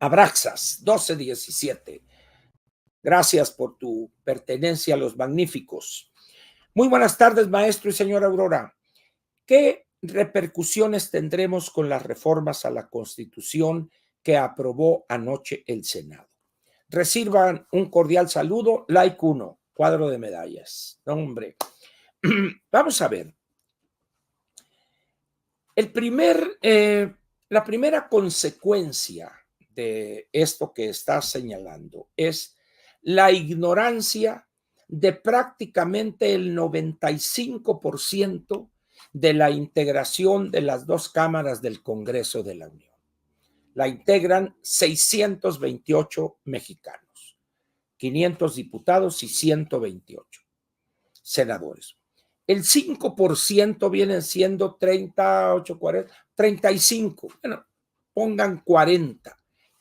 Abraxas 1217. Gracias por tu pertenencia a los magníficos. Muy buenas tardes, maestro y señora Aurora. ¿Qué repercusiones tendremos con las reformas a la Constitución que aprobó anoche el Senado? Reciban un cordial saludo. Like 1, cuadro de medallas. No, hombre. Vamos a ver. La primera consecuencia de esto que estás señalando es la ignorancia de prácticamente el 95% de la integración de las dos cámaras del Congreso de la Unión. La integran 628 mexicanos, 500 diputados y 128 senadores. El 5% vienen siendo 38, 40, 35. Bueno, pongan 40.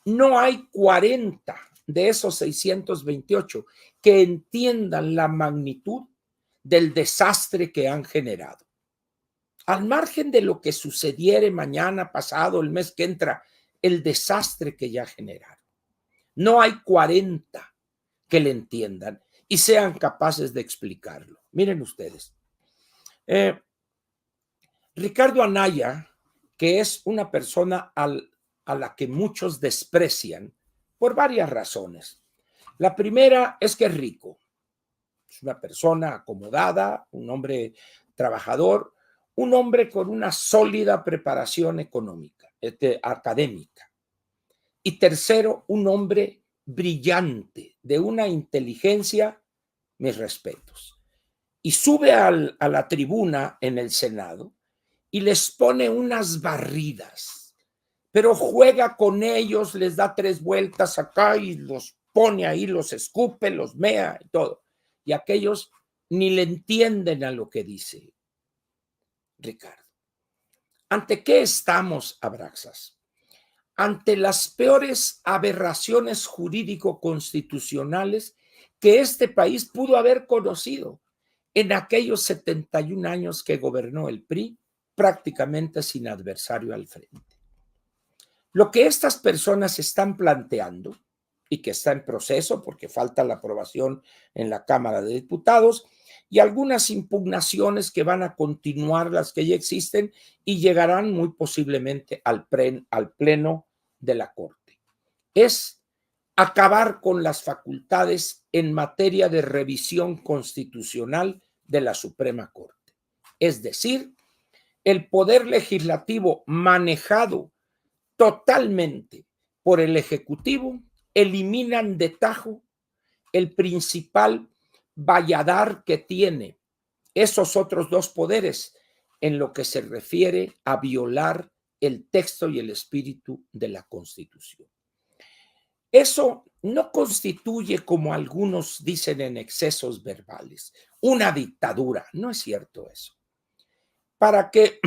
No hay 40 de esos 628 que entiendan la magnitud del desastre que han generado. Al margen de lo que sucediere mañana, pasado, el mes que entra, el desastre que ya generaron. No hay 40 que le entiendan y sean capaces de explicarlo. Miren ustedes. Ricardo Anaya, que es una persona a la que muchos desprecian por varias razones. La primera es que es rico. Es una persona acomodada, un hombre trabajador, un hombre con una sólida preparación económica, académica. Y tercero, un hombre brillante, de una inteligencia, mis respetos. Y sube a la tribuna en el Senado y les pone unas barridas, pero juega con ellos, les da 3 vueltas acá y los pone ahí, los escupe, los mea y todo. Y aquellos ni le entienden a lo que dice Ricardo. ¿Ante qué estamos, Abraxas? Ante las peores aberraciones jurídico-constitucionales que este país pudo haber conocido en aquellos 71 años que gobernó el PRI, prácticamente sin adversario al frente. Lo que estas personas están planteando, y que está en proceso porque falta la aprobación en la Cámara de Diputados, y algunas impugnaciones que van a continuar, las que ya existen, y llegarán muy posiblemente al Pleno de la Corte. Es acabar con las facultades en materia de revisión constitucional de la Suprema Corte. Es decir, el poder legislativo manejado totalmente por el Ejecutivo eliminan de tajo el principal valladar que tiene esos otros dos poderes en lo que se refiere a violar el texto y el espíritu de la Constitución. Eso no constituye, como algunos dicen en excesos verbales, una dictadura. No es cierto eso. Para que,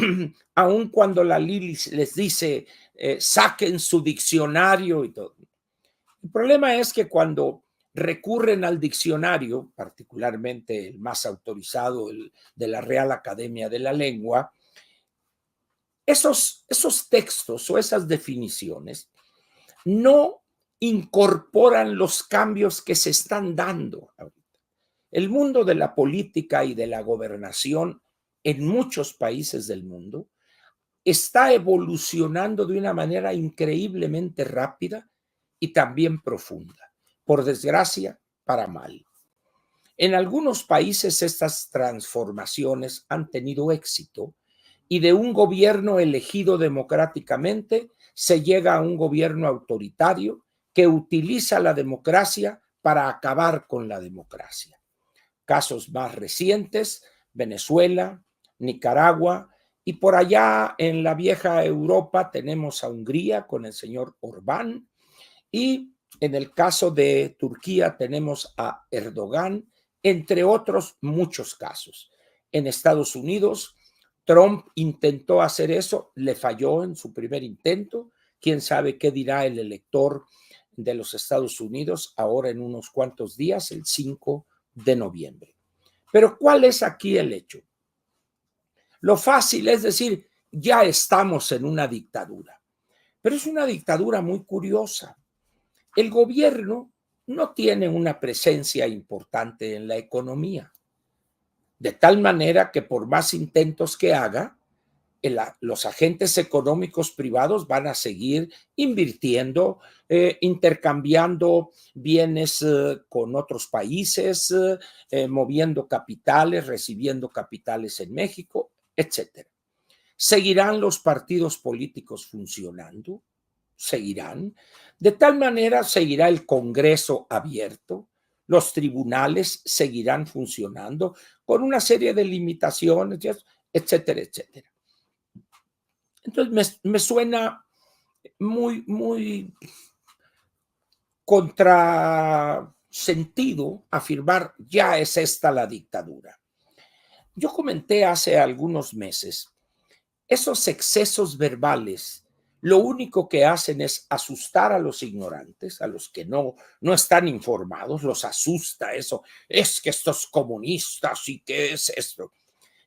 aun cuando la Lili les dice, saquen su diccionario y todo. El problema es que cuando recurren al diccionario, particularmente el más autorizado, el de la Real Academia de la Lengua, esos textos o esas definiciones no incorporan los cambios que se están dando ahorita. El mundo de la política y de la gobernación en muchos países del mundo está evolucionando de una manera increíblemente rápida y también profunda, por desgracia, para mal. En algunos países estas transformaciones han tenido éxito y de un gobierno elegido democráticamente se llega a un gobierno autoritario que utiliza la democracia para acabar con la democracia. Casos más recientes, Venezuela, Nicaragua, y por allá en la vieja Europa tenemos a Hungría con el señor Orbán, y en el caso de Turquía tenemos a Erdogan, entre otros muchos casos. En Estados Unidos, Trump intentó hacer eso, le falló en su primer intento. Quién sabe qué dirá el elector de los Estados Unidos ahora en unos cuantos días, el 5 de noviembre. Pero ¿cuál es aquí el hecho? Lo fácil es decir, ya estamos en una dictadura. Pero es una dictadura muy curiosa. el gobierno no tiene una presencia importante en la economía, de tal manera que por más intentos que haga, los agentes económicos privados van a seguir invirtiendo, intercambiando bienes con otros países, moviendo capitales, recibiendo capitales en México, etcétera. ¿Seguirán los partidos políticos funcionando? ¿Seguirán? De tal manera seguirá el Congreso abierto, los tribunales seguirán funcionando con una serie de limitaciones, etcétera, etcétera. Entonces me suena muy contrasentido afirmar ya es esta la dictadura. Yo comenté hace algunos meses, esos excesos verbales lo único que hacen es asustar a los ignorantes, a los que no están informados, los asusta eso, es que estos comunistas y qué es esto.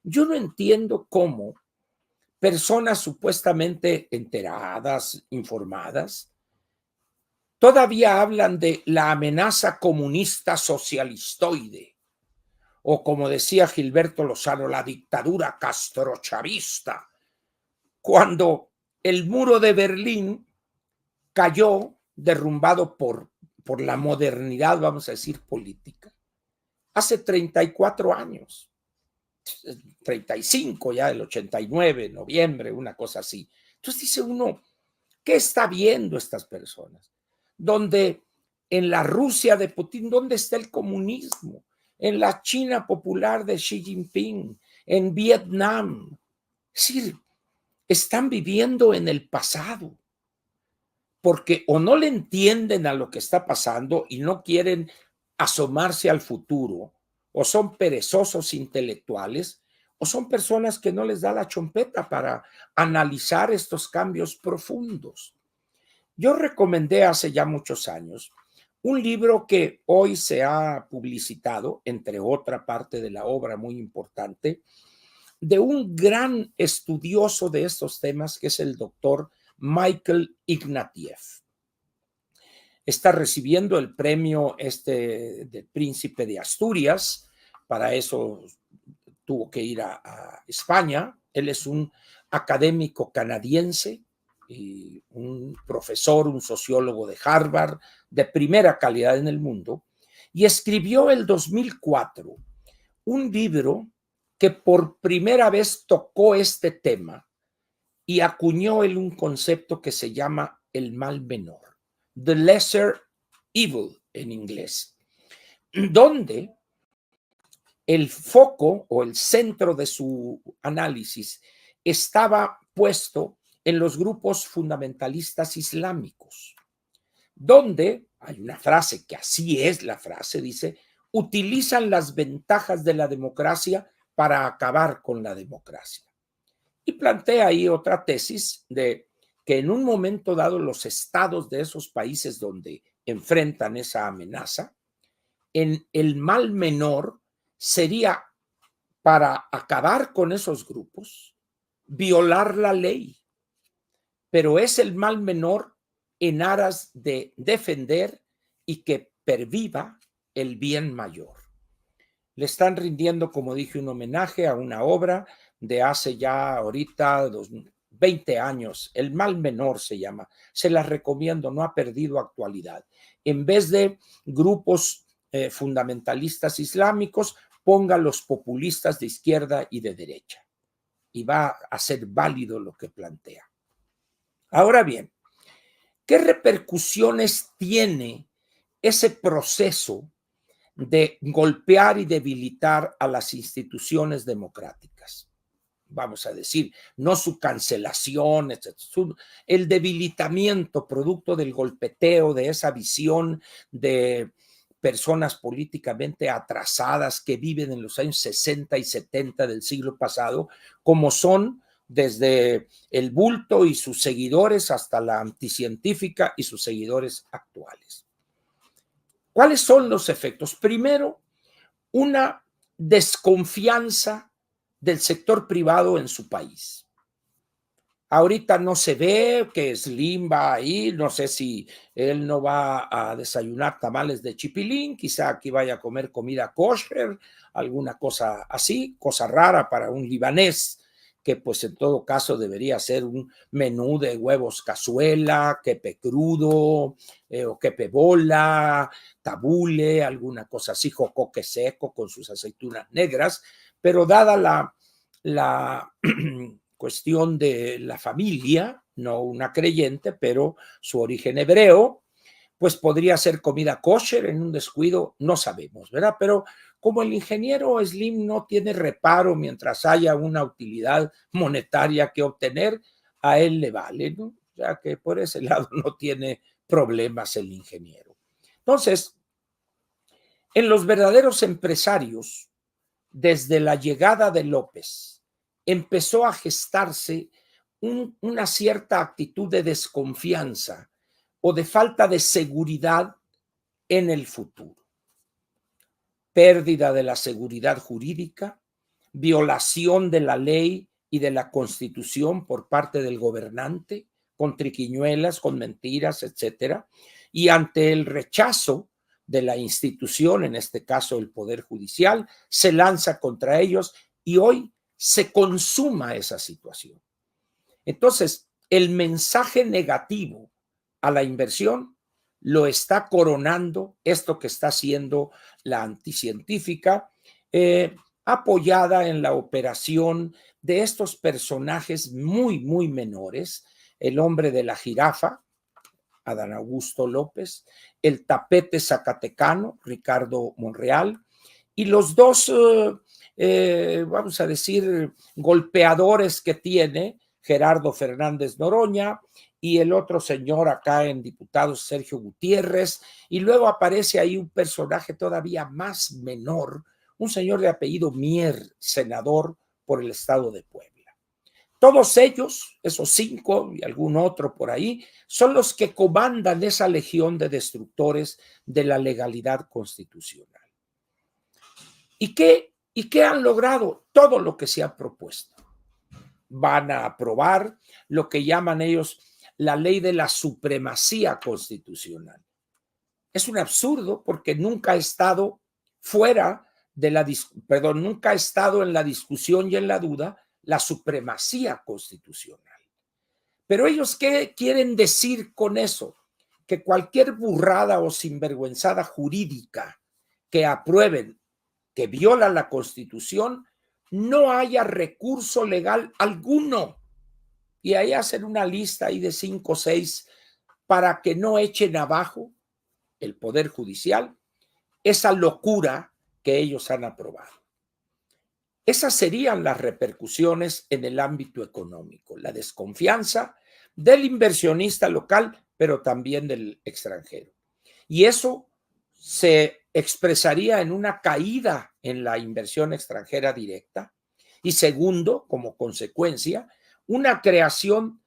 Yo no entiendo cómo personas supuestamente enteradas, informadas, todavía hablan de la amenaza comunista socialistoide, o como decía Gilberto Lozano, la dictadura castrochavista, cuando el muro de Berlín cayó derrumbado por la modernidad, vamos a decir, política, hace 34 años. 35 ya, del 89, noviembre, una cosa así. Entonces dice uno, ¿qué está viendo estas personas? Donde en la Rusia de Putin, ¿dónde está el comunismo? En la China popular de Xi Jinping, en Vietnam. Es decir, están viviendo en el pasado, porque o no le entienden a lo que está pasando y no quieren asomarse al futuro, o son perezosos intelectuales, o son personas que no les da la chompeta para analizar estos cambios profundos. Yo recomendé hace ya muchos años un libro que hoy se ha publicitado, entre otra parte de la obra muy importante, de un gran estudioso de estos temas, que es el doctor Michael Ignatieff. Está recibiendo el premio del Príncipe de Asturias, para eso tuvo que ir a España. Él es un académico canadiense, y un profesor, un sociólogo de Harvard, de primera calidad en el mundo, y escribió el 2004 un libro que por primera vez tocó este tema y acuñó él un concepto que se llama el mal menor, the lesser evil en inglés, donde el foco o el centro de su análisis estaba puesto en los grupos fundamentalistas islámicos, donde hay una frase que así es la frase, dice, utilizan las ventajas de la democracia para acabar con la democracia. Y plantea ahí otra tesis de que en un momento dado los estados de esos países donde enfrentan esa amenaza, en el mal menor sería, para acabar con esos grupos, violar la ley, pero es el mal menor en aras de defender y que perviva el bien mayor. Le están rindiendo, como dije, un homenaje a una obra de hace ya ahorita 20 años, El mal menor se llama, se las recomiendo, no ha perdido actualidad. En vez de grupos fundamentalistas islámicos, ponga los populistas de izquierda y de derecha, y va a ser válido lo que plantea. Ahora bien, ¿qué repercusiones tiene ese proceso de golpear y debilitar a las instituciones democráticas? Vamos a decir, no su cancelación, etc. El debilitamiento producto del golpeteo, de esa visión de personas políticamente atrasadas que viven en los años 60 y 70 del siglo pasado, como son desde el bulto y sus seguidores hasta la anticientífica y sus seguidores actuales. ¿Cuáles son los efectos? Primero, una desconfianza del sector privado en su país. Ahorita no se ve que Slim va ahí, no sé si él no va a desayunar tamales de chipilín, quizá aquí vaya a comer comida kosher, alguna cosa así, cosa rara para un libanés, que pues en todo caso debería ser un menú de huevos cazuela, quepe crudo, o quepe bola, tabule, alguna cosa así, jocoque seco con sus aceitunas negras, pero dada la cuestión de la familia, no una creyente, pero su origen hebreo, pues podría ser comida kosher en un descuido, no sabemos, ¿verdad? Pero como el ingeniero Slim no tiene reparo mientras haya una utilidad monetaria que obtener, a él le vale, ¿no? O sea que por ese lado no tiene problemas el ingeniero. Entonces, en los verdaderos empresarios, desde la llegada de López, empezó a gestarse una cierta actitud de desconfianza o de falta de seguridad en el futuro. Pérdida de la seguridad jurídica, violación de la ley y de la Constitución por parte del gobernante, con triquiñuelas, con mentiras, etcétera, y ante el rechazo de la institución, en este caso el Poder Judicial, se lanza contra ellos y hoy se consuma esa situación. Entonces, el mensaje negativo a la inversión lo está coronando esto que está haciendo la anticientífica, apoyada en la operación de estos personajes muy, muy menores, el hombre de la jirafa, Adán Augusto López, el tapete zacatecano, Ricardo Monreal, y los dos, vamos a decir, golpeadores que tiene, Gerardo Fernández Noroña y el otro señor acá en diputados, Sergio Gutiérrez, y luego aparece ahí un personaje todavía más menor, un señor de apellido Mier, senador por el estado de Puebla. Todos ellos, esos 5 y algún otro por ahí, son los que comandan esa legión de destructores de la legalidad constitucional. ¿Y qué han logrado? Todo lo que se ha propuesto. Van a aprobar lo que llaman ellos la ley de la supremacía constitucional. Es un absurdo porque nunca ha estado fuera de la, perdón, nunca ha estado en la discusión y en la duda la supremacía constitucional. Pero ellos, ¿qué quieren decir con eso? Que cualquier burrada o sinvergüenzada jurídica que aprueben que viola la Constitución, no haya recurso legal alguno. Y ahí hacen una lista ahí de 5 o 6 para que no echen abajo el Poder Judicial esa locura que ellos han aprobado. Esas serían las repercusiones en el ámbito económico, la desconfianza del inversionista local, pero también del extranjero. Y eso se expresaría en una caída en la inversión extranjera directa y segundo, como consecuencia, una creación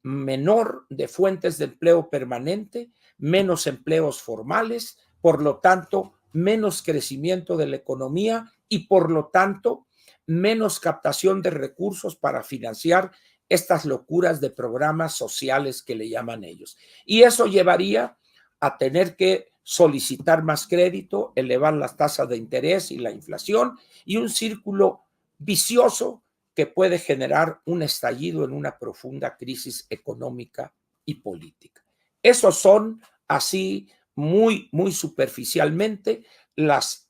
menor de fuentes de empleo permanente, menos empleos formales, por lo tanto, menos crecimiento de la economía y por lo tanto, menos captación de recursos para financiar estas locuras de programas sociales que le llaman ellos. Y eso llevaría a tener que solicitar más crédito, elevar las tasas de interés y la inflación y un círculo vicioso que puede generar un estallido en una profunda crisis económica y política. Esos son así muy, muy superficialmente las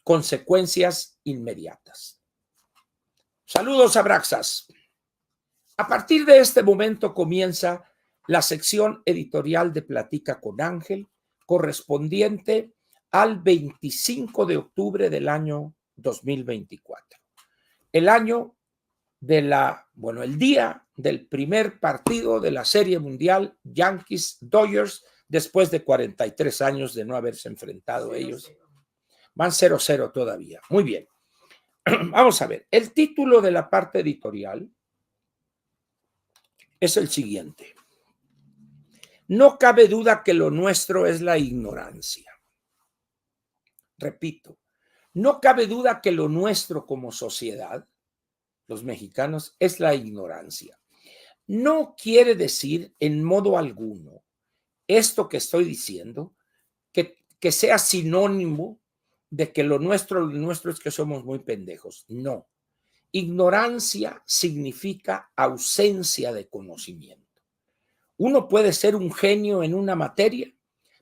consecuencias inmediatas. Saludos, Abraxas. A partir de este momento comienza la sección editorial de Platica con Ángel, correspondiente al 25 de octubre del año 2024. El año el día del primer partido de la Serie Mundial Yankees-Dodgers después de 43 años de no haberse enfrentado 0-0. Ellos. Van 0-0 todavía. Muy bien. Vamos a ver. El título de la parte editorial es el siguiente. No cabe duda que lo nuestro es la ignorancia. Repito, no cabe duda que lo nuestro como sociedad, los mexicanos, es la ignorancia. No quiere decir en modo alguno esto que estoy diciendo que sea sinónimo de que lo nuestro es que somos muy pendejos. No. Ignorancia significa ausencia de conocimiento. Uno puede ser un genio en una materia,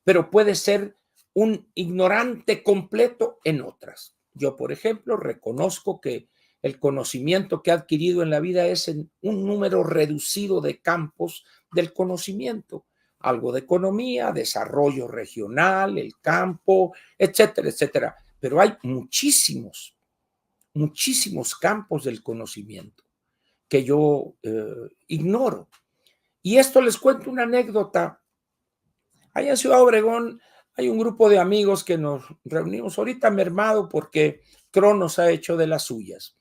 pero puede ser un ignorante completo en otras. Yo, por ejemplo, reconozco que el conocimiento que he adquirido en la vida es en un número reducido de campos del conocimiento. Algo de economía, desarrollo regional, el campo, etcétera, etcétera. Pero hay muchísimos campos del conocimiento que yo ignoro. Y esto les cuento una anécdota. Allá en Ciudad Obregón hay un grupo de amigos que nos reunimos ahorita mermado porque Cronos ha hecho de las suyas.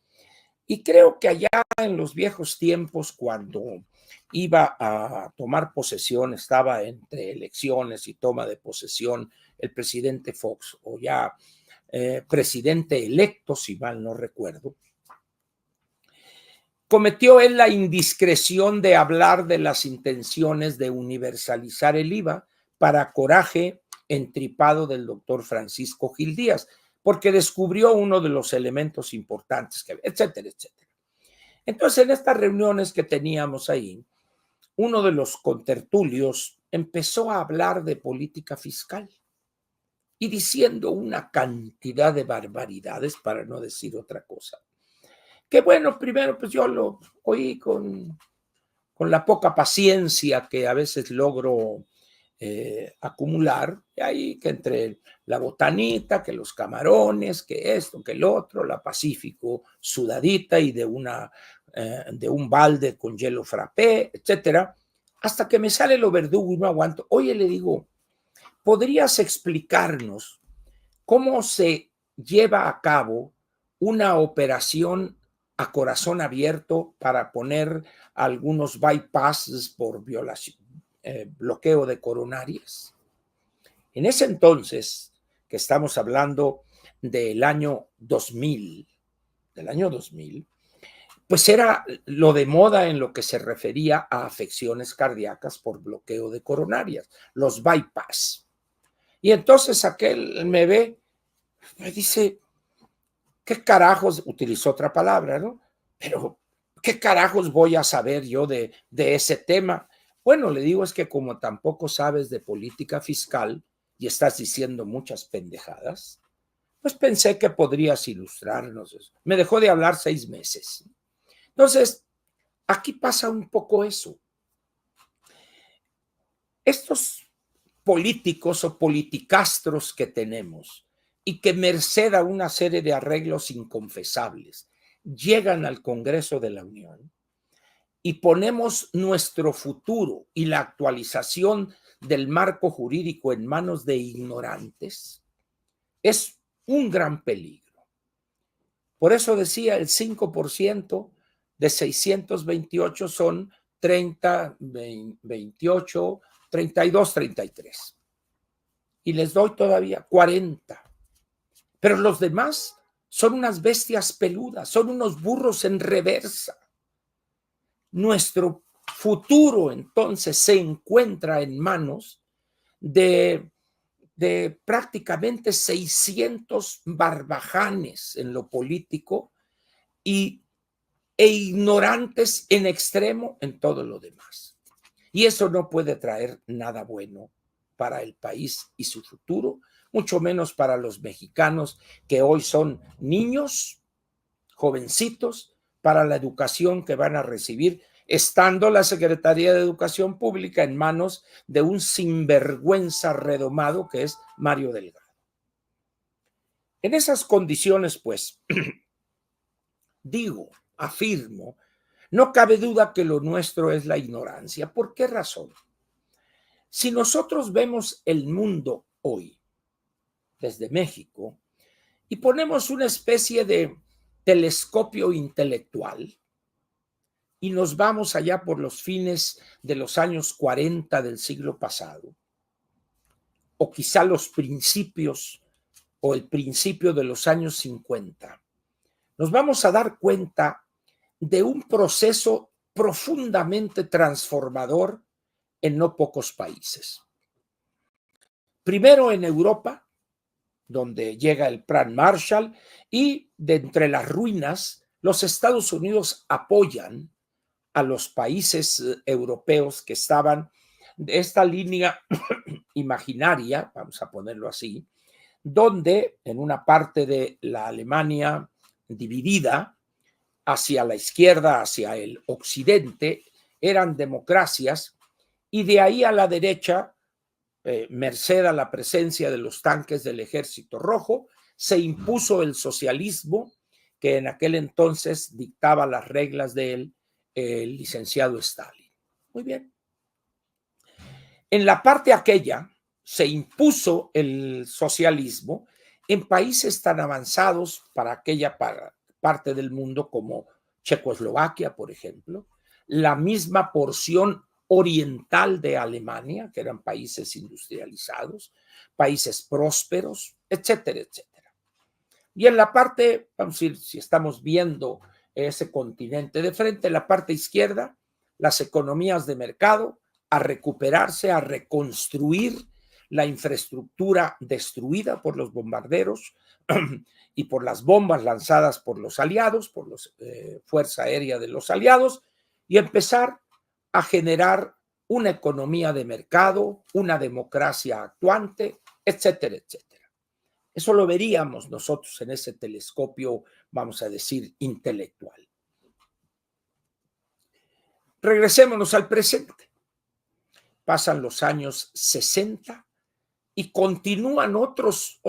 Y creo que allá en los viejos tiempos, cuando iba a tomar posesión, estaba entre elecciones y toma de posesión el presidente Fox, o ya presidente electo, si mal no recuerdo, cometió él la indiscreción de hablar de las intenciones de universalizar el IVA para coraje entripado del doctor Francisco Gil Díaz, porque descubrió uno de los elementos importantes, etcétera, etcétera. Entonces, en estas reuniones que teníamos ahí, uno de los contertulios empezó a hablar de política fiscal y diciendo una cantidad de barbaridades, para no decir otra cosa. Que bueno, primero pues yo lo oí con la poca paciencia que a veces logro acumular, y ahí que entre la botanita, que los camarones, que esto, que el otro, la Pacífico sudadita y de un balde con hielo frappé, etcétera, hasta que me sale lo verdugo y no aguanto. Oye, le digo, ¿podrías explicarnos cómo se lleva a cabo una operación a corazón abierto para poner algunos bypasses por violación, bloqueo de coronarias? En ese entonces, que estamos hablando del año 2000, pues era lo de moda en lo que se refería a afecciones cardíacas por bloqueo de coronarias, los bypass. Y entonces aquel me ve, me dice, ¿qué carajos? Utilizó otra palabra, ¿no? Pero, ¿qué carajos voy a saber yo de ese tema? Bueno, le digo, es que como tampoco sabes de política fiscal y estás diciendo muchas pendejadas, pues pensé que podrías ilustrarnos eso. Me dejó de hablar 6 meses. Entonces, aquí pasa un poco eso. Estos políticos o politicastros que tenemos y que merced a una serie de arreglos inconfesables llegan al Congreso de la Unión y ponemos nuestro futuro y la actualización del marco jurídico en manos de ignorantes, es un gran peligro. Por eso decía, el 5% de 628 son 30, 28, 32, 33. Y les doy todavía 40. Pero los demás son unas bestias peludas, son unos burros en reversa. Nuestro futuro entonces se encuentra en manos de prácticamente 600 barbajanes en lo político e ignorantes en extremo en todo lo demás. Y eso no puede traer nada bueno para el país y su futuro, mucho menos para los mexicanos que hoy son niños, jovencitos, para la educación que van a recibir, estando la Secretaría de Educación Pública en manos de un sinvergüenza redomado que es Mario Delgado. En esas condiciones, pues, afirmo, no cabe duda que lo nuestro es la ignorancia. ¿Por qué razón? Si nosotros vemos el mundo hoy desde México y ponemos una especie de telescopio intelectual y nos vamos allá por los fines de los años 40 del siglo pasado, o quizá los principios o el principio de los años 50, nos vamos a dar cuenta de un proceso profundamente transformador en no pocos países. Primero en Europa, donde llega el Plan Marshall, y de entre las ruinas, los Estados Unidos apoyan a los países europeos que estaban de esta línea imaginaria, vamos a ponerlo así, donde en una parte de la Alemania dividida hacia la izquierda, hacia el occidente, eran democracias, y de ahí a la derecha, merced a la presencia de los tanques del Ejército Rojo, se impuso el socialismo, que en aquel entonces dictaba las reglas del licenciado Stalin. Muy bien. En la parte aquella se impuso el socialismo en países tan avanzados para aquella parte del mundo como Checoslovaquia, por ejemplo, la misma porción oriental de Alemania, que eran países industrializados, países prósperos, etcétera, etcétera. Y en la parte, vamos a decir, si estamos viendo ese continente de frente, en la parte izquierda, las economías de mercado, a recuperarse, a reconstruir la infraestructura destruida por los bombarderos y por las bombas lanzadas por los aliados, por la Fuerza Aérea de los aliados, y empezar a generar una economía de mercado, una democracia actuante, etcétera, etcétera. Eso lo veríamos nosotros en ese telescopio, vamos a decir, intelectual. Regresémonos al presente. Pasan los años 60 y continúan otros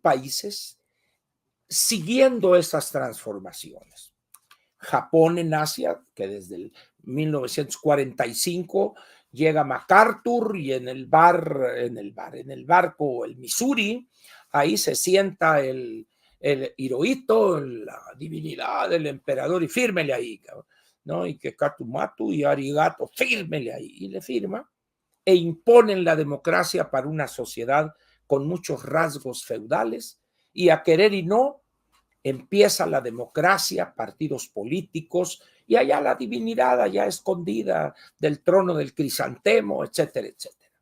países siguiendo esas transformaciones. Japón en Asia, que desde el 1945 llega MacArthur y en el barco, el Missouri, ahí se sienta el Hirohito, la divinidad del emperador, y fírmele ahí, ¿no? Y que Katumatu y Arigato, fírmele ahí, y le firma, e imponen la democracia para una sociedad con muchos rasgos feudales, y a querer y no, empieza la democracia, partidos políticos, y allá la divinidad, allá escondida del trono del crisantemo, etcétera, etcétera.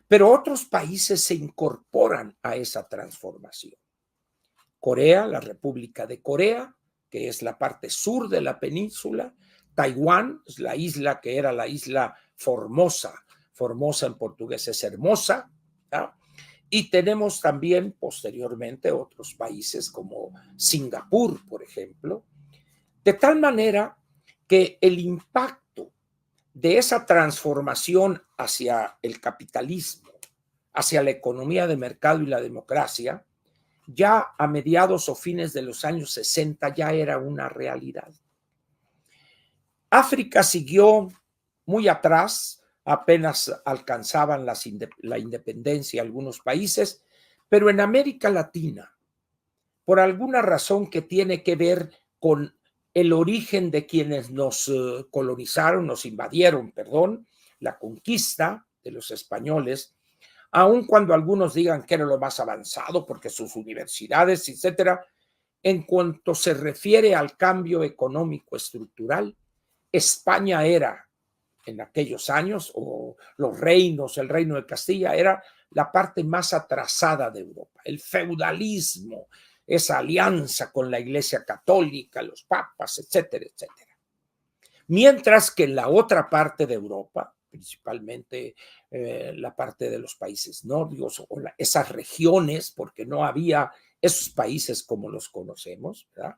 Pero otros países se incorporan a esa transformación. Corea, la República de Corea, que es la parte sur de la península. Taiwán, es la isla que era la isla Formosa. Formosa en portugués es hermosa, ¿no? Y tenemos también posteriormente otros países como Singapur, por ejemplo, de tal manera que el impacto de esa transformación hacia el capitalismo, hacia la economía de mercado y la democracia, ya a mediados o fines de los años 60 ya era una realidad. África siguió muy atrás, apenas alcanzaban la independencia algunos países, pero en América Latina, por alguna razón que tiene que ver con el origen de quienes nos colonizaron, nos invadieron, perdón, la conquista de los españoles, aun cuando algunos digan que era lo más avanzado porque sus universidades, etcétera, en cuanto se refiere al cambio económico estructural, España era en aquellos años, o los reinos, el reino de Castilla, era la parte más atrasada de Europa. El feudalismo, esa alianza con la Iglesia Católica, los papas, etcétera, etcétera. Mientras que en la otra parte de Europa, principalmente la parte de los países nórdicos, o esas regiones, porque no había esos países como los conocemos, ¿verdad?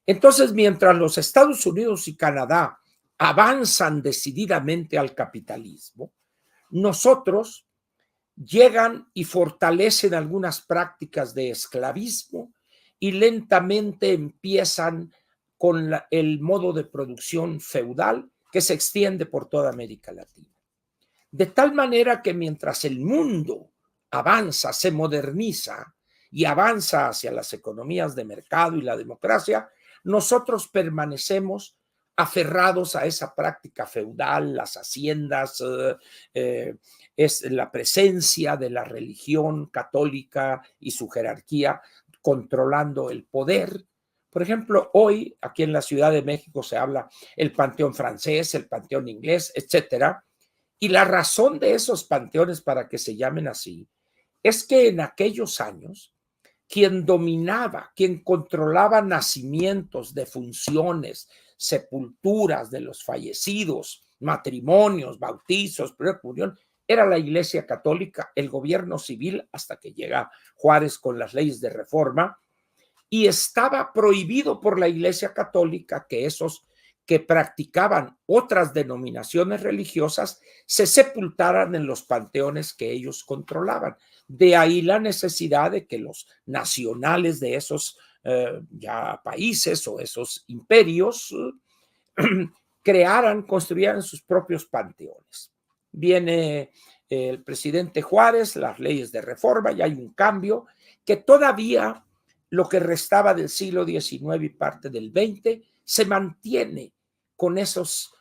Entonces, mientras los Estados Unidos y Canadá avanzan decididamente al capitalismo, nosotros llegan y fortalecen algunas prácticas de esclavismo y lentamente empiezan con el modo de producción feudal que se extiende por toda América Latina. De tal manera que mientras el mundo avanza, se moderniza y avanza hacia las economías de mercado y la democracia, nosotros permanecemos aferrados a esa práctica feudal, las haciendas, es la presencia de la religión católica y su jerarquía controlando el poder, Por ejemplo, hoy aquí en la Ciudad de México se habla el panteón francés, el panteón inglés, etcétera. Y la razón de esos panteones para que se llamen así es que en aquellos años quien dominaba, quien controlaba nacimientos, defunciones, sepulturas de los fallecidos, matrimonios, bautizos, primera comunión, era la Iglesia Católica, el gobierno civil, hasta que llega Juárez con las leyes de reforma, y estaba prohibido por la Iglesia Católica que esos que practicaban otras denominaciones religiosas se sepultaran en los panteones que ellos controlaban. De ahí la necesidad de que los nacionales de esos ya países o esos imperios crearan, construyeran sus propios panteones. Viene el presidente Juárez, las leyes de reforma, y hay un cambio que todavía lo que restaba del siglo XIX y parte del XX se mantiene con esos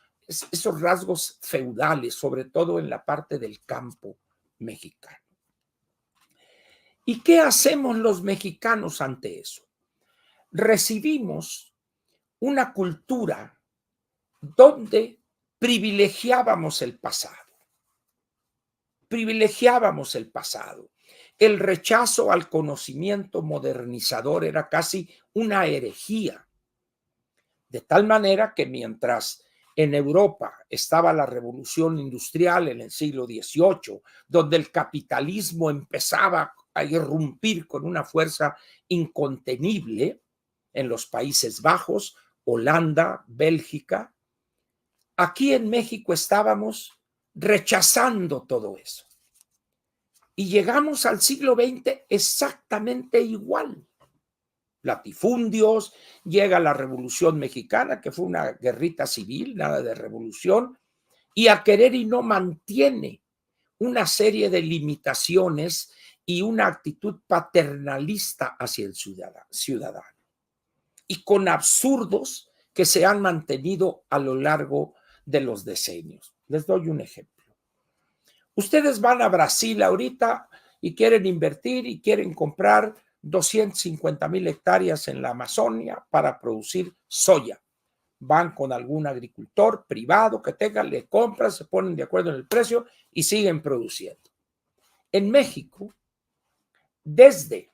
rasgos feudales, sobre todo en la parte del campo mexicano. ¿Y qué hacemos los mexicanos ante eso? Recibimos una cultura donde privilegiábamos el pasado. Privilegiábamos el pasado. El rechazo al conocimiento modernizador era casi una herejía. De tal manera que mientras en Europa estaba la revolución industrial en el siglo XVIII, donde el capitalismo empezaba a irrumpir con una fuerza incontenible en los Países Bajos, Holanda, Bélgica, aquí en México estábamos rechazando todo eso. Y llegamos al siglo XX exactamente igual. Latifundios, llega la Revolución Mexicana, que fue una guerrita civil, nada de revolución, y a querer y no mantiene una serie de limitaciones y una actitud paternalista hacia el ciudadano. Y con absurdos que se han mantenido a lo largo de los decenios. Les doy un ejemplo. Ustedes van a Brasil ahorita y quieren invertir y quieren comprar 250,000 hectáreas en la Amazonia para producir soya. Van con algún agricultor privado que tenga, le compran, se ponen de acuerdo en el precio y siguen produciendo. En México, desde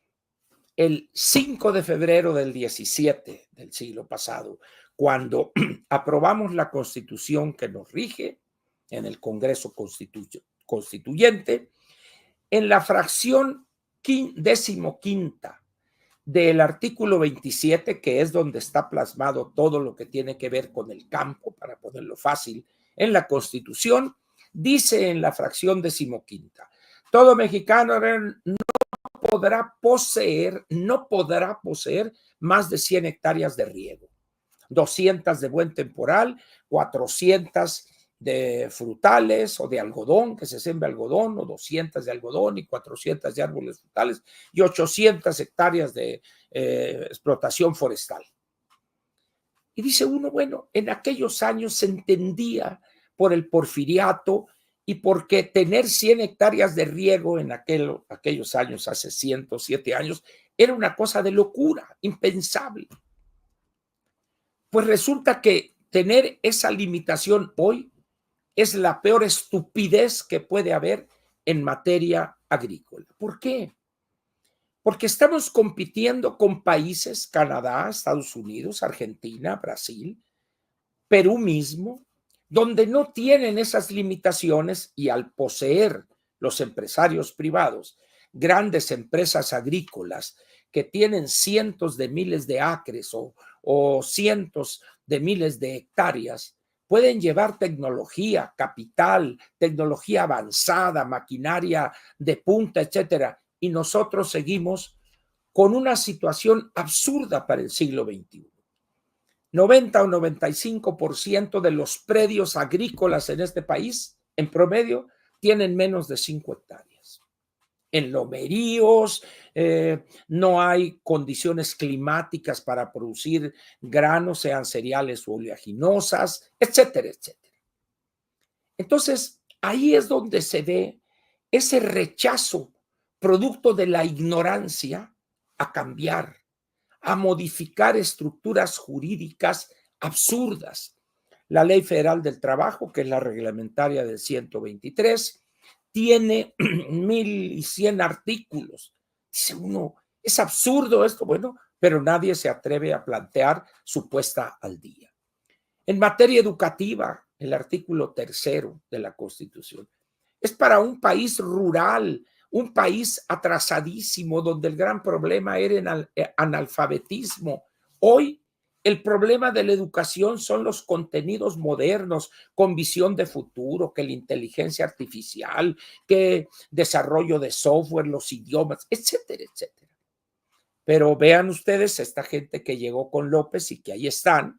el 5 de febrero del 17 del siglo pasado, cuando aprobamos la Constitución que nos rige en el Congreso Constituyente, en la fracción 15ª del artículo 27, que es donde está plasmado todo lo que tiene que ver con el campo, para ponerlo fácil, en la Constitución, dice en la fracción 15ª, todo mexicano no podrá poseer más de 100 hectáreas de riego, 200 de buen temporal, 400 de frutales o de algodón, que se sembre algodón, o 200 de algodón y 400 de árboles frutales y 800 hectáreas de explotación forestal. Y dice uno, bueno, en aquellos años se entendía por el porfiriato y porque tener 100 hectáreas de riego en aquellos años, hace 107 años, era una cosa de locura, impensable. Pues resulta que tener esa limitación hoy es la peor estupidez que puede haber en materia agrícola. ¿Por qué? Porque estamos compitiendo con países, Canadá, Estados Unidos, Argentina, Brasil, Perú mismo, donde no tienen esas limitaciones, y al poseer los empresarios privados grandes empresas agrícolas que tienen cientos de miles de acres o cientos de miles de hectáreas, pueden llevar tecnología, capital, tecnología avanzada, maquinaria de punta, etcétera, y nosotros seguimos con una situación absurda para el siglo XXI. 90 o 95% de los predios agrícolas en este país, en promedio, tienen menos de 5 hectáreas. En lomeríos, no hay condiciones climáticas para producir granos, sean cereales o oleaginosas, etcétera, etcétera. Entonces, ahí es donde se ve ese rechazo producto de la ignorancia a cambiar, a modificar estructuras jurídicas absurdas. La Ley Federal del Trabajo, que es la reglamentaria del 123, tiene 1100 artículos. Dice uno, es absurdo esto, bueno, pero nadie se atreve a plantear su puesta al día. En materia educativa, el artículo 3 de la Constitución es para un país rural, un país atrasadísimo, donde el gran problema era el analfabetismo. Hoy el problema de la educación son los contenidos modernos con visión de futuro, que la inteligencia artificial, que desarrollo de software, los idiomas, etcétera, etcétera. Pero vean ustedes esta gente que llegó con López y que ahí están,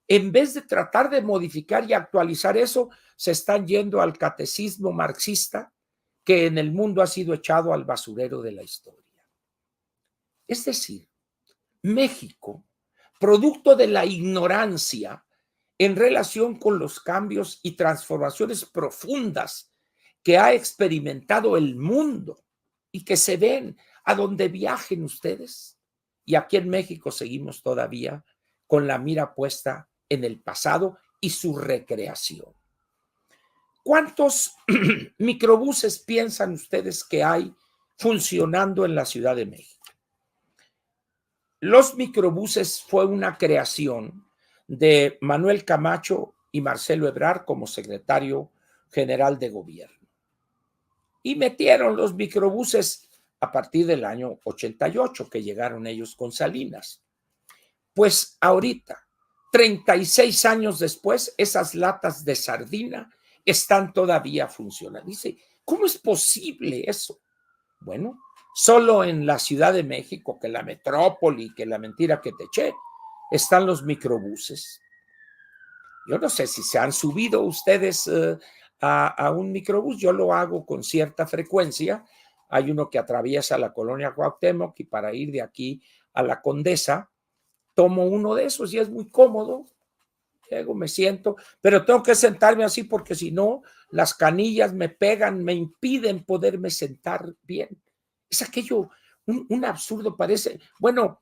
en vez de tratar de modificar y actualizar eso, se están yendo al catecismo marxista que en el mundo ha sido echado al basurero de la historia. Es decir, México, producto de la ignorancia en relación con los cambios y transformaciones profundas que ha experimentado el mundo y que se ven a donde viajen ustedes. Y aquí en México seguimos todavía con la mira puesta en el pasado y su recreación. ¿Cuántos microbuses piensan ustedes que hay funcionando en la Ciudad de México? Los microbuses fue una creación de Manuel Camacho y Marcelo Ebrard como secretario general de gobierno. Y metieron los microbuses a partir del año 88, que llegaron ellos con Salinas. Pues ahorita, 36 años después, esas latas de sardina están todavía funcionando. Dice, ¿cómo es posible eso? Bueno, solo en la Ciudad de México, que la metrópoli, que la mentira que te eché, están los microbuses. Yo no sé si se han subido ustedes a un microbús. Yo lo hago con cierta frecuencia. Hay uno que atraviesa la colonia Cuauhtémoc y para ir de aquí a la Condesa, tomo uno de esos y es muy cómodo. Luego me siento, pero tengo que sentarme así porque si no, las canillas me pegan, me impiden poderme sentar bien. Es aquello, un absurdo parece. Bueno,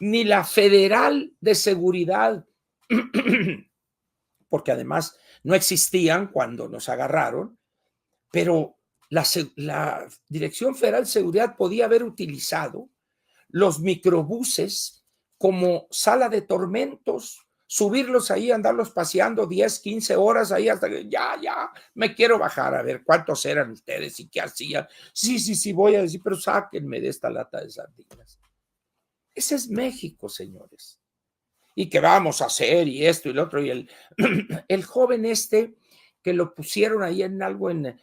ni la Federal de Seguridad, porque además no existían cuando nos agarraron, pero la Dirección Federal de Seguridad podía haber utilizado los microbuses como sala de tormentos, subirlos ahí, andarlos paseando 10, 15 horas ahí hasta que ya, me quiero bajar, a ver cuántos eran ustedes y qué hacían. Sí, voy a decir, pero sáquenme de esta lata de sardinas. Ese es México, señores. ¿Y qué vamos a hacer? Y esto y lo otro. Y el joven este que lo pusieron ahí en algo en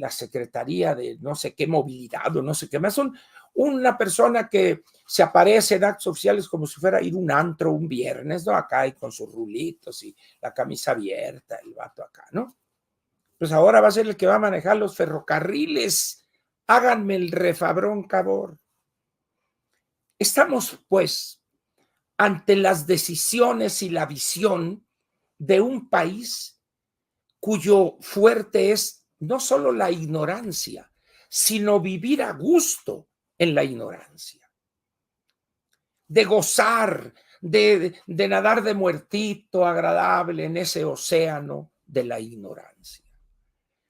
la Secretaría de no sé qué movilidad o no sé qué más, son una persona que se aparece en actos oficiales como si fuera a ir a un antro un viernes, ¿no? Acá y con sus rulitos y la camisa abierta, el vato acá, ¿no? Pues ahora va a ser el que va a manejar los ferrocarriles. Háganme el refabrón, cabor. Estamos, pues, ante las decisiones y la visión de un país cuyo fuerte es no solo la ignorancia, sino vivir a gusto en la ignorancia, de gozar, de nadar de muertito agradable en ese océano de la ignorancia.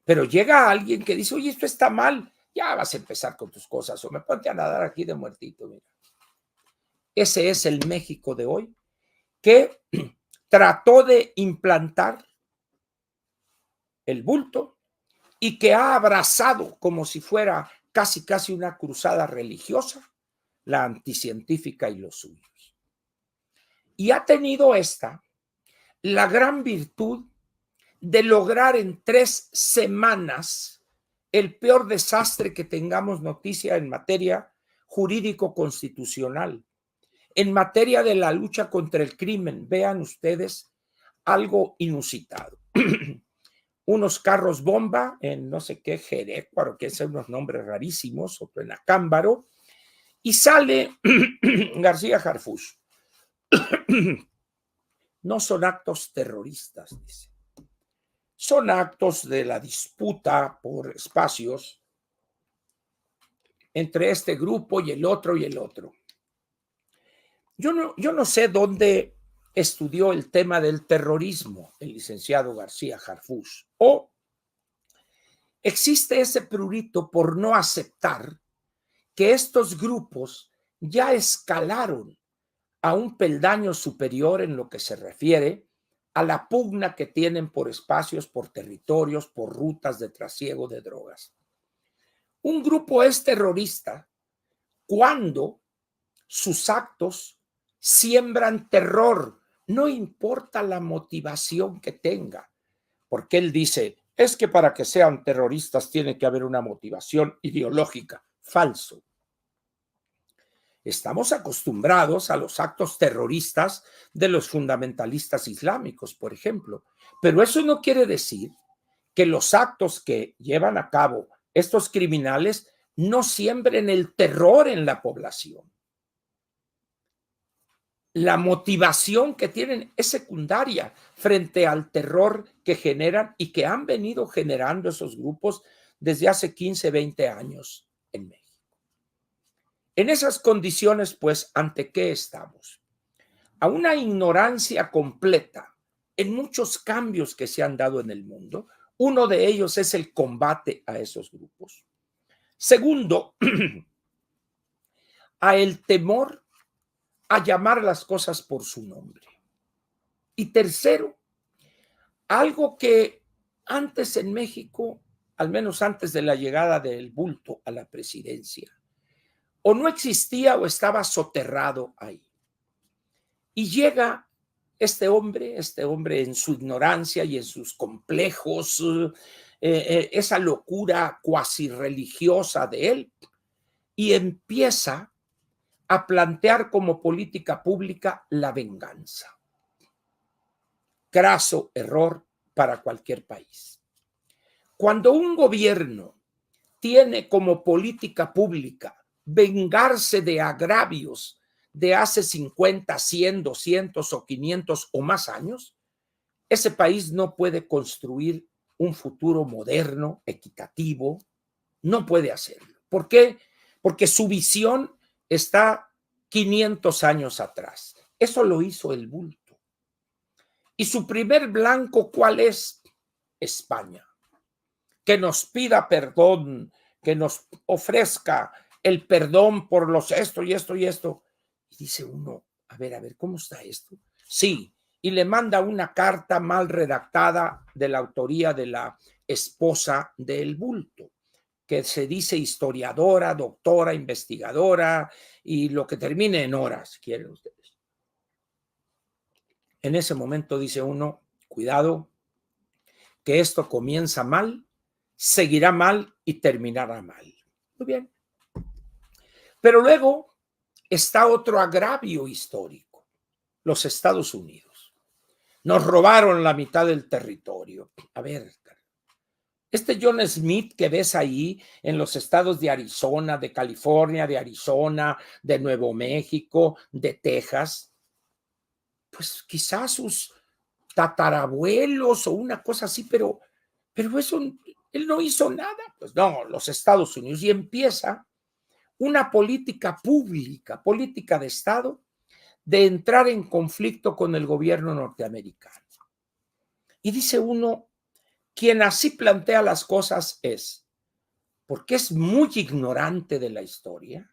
Pero llega alguien que dice, oye, esto está mal, ya vas a empezar con tus cosas, o me ponte a nadar aquí de muertito, mira. Ese es el México de hoy, que trató de implantar el bulto y que ha abrazado como si fuera casi una cruzada religiosa la anticientífica y los suyos. Y ha tenido la gran virtud de lograr en 3 semanas el peor desastre que tengamos noticia en materia jurídico-constitucional. En materia de la lucha contra el crimen, vean ustedes algo inusitado. Unos carros bomba en no sé qué, Jerecuaro, que son unos nombres rarísimos, otro en Acámbaro, y sale García Harfuch. No son actos terroristas, dice. Son actos de la disputa por espacios entre este grupo y el otro y el otro. Yo no sé dónde estudió el tema del terrorismo el licenciado García Harfuch, o existe ese prurito por no aceptar que estos grupos ya escalaron a un peldaño superior en lo que se refiere a la pugna que tienen por espacios, por territorios, por rutas de trasiego de drogas. Un grupo es terrorista cuando sus actos siembran terror, no importa la motivación que tenga, porque él dice, es que para que sean terroristas tiene que haber una motivación ideológica. Falso. Estamos acostumbrados a los actos terroristas de los fundamentalistas islámicos, por ejemplo, pero eso no quiere decir que los actos que llevan a cabo estos criminales no siembren el terror en la población. La motivación que tienen es secundaria frente al terror que generan y que han venido generando esos grupos desde hace 15, 20 años en México. En esas condiciones, pues, ¿ante qué estamos? A una ignorancia completa en muchos cambios que se han dado en el mundo. Uno de ellos es el combate a esos grupos. Segundo, a el temor a llamar las cosas por su nombre. Y tercero, algo que antes en México, al menos antes de la llegada del bulto a la presidencia, o no existía o estaba soterrado ahí. Y llega este hombre en su ignorancia y en sus complejos, esa locura cuasi religiosa de él, y empieza a plantear como política pública la venganza. Craso error para cualquier país. Cuando un gobierno tiene como política pública vengarse de agravios de hace 50, 100, 200 o 500 o más años, ese país no puede construir un futuro moderno, equitativo, no puede hacerlo. ¿Por qué? Porque su visión está 500 años atrás. Eso lo hizo el bulto. Y su primer blanco, ¿cuál es? España. Que nos pida perdón, que nos ofrezca el perdón por los esto y esto y esto. Y dice uno, a ver, ¿cómo está esto? Sí, y le manda una carta mal redactada de la autoría de la esposa del bulto, que se dice historiadora, doctora, investigadora, y lo que termine en horas, quieren ustedes. En ese momento dice uno, cuidado, que esto comienza mal, seguirá mal y terminará mal. Muy bien. Pero luego está otro agravio histórico, los Estados Unidos. Nos robaron la mitad del territorio. A ver, este John Smith que ves ahí en los estados de Arizona, de California, de Arizona, de Nuevo México, de Texas, pues quizás sus tatarabuelos o una cosa así, pero eso, él no hizo nada. Pues no, los Estados Unidos. Y empieza una política pública, política de Estado, de entrar en conflicto con el gobierno norteamericano. Y dice uno, quien así plantea las cosas es porque es muy ignorante de la historia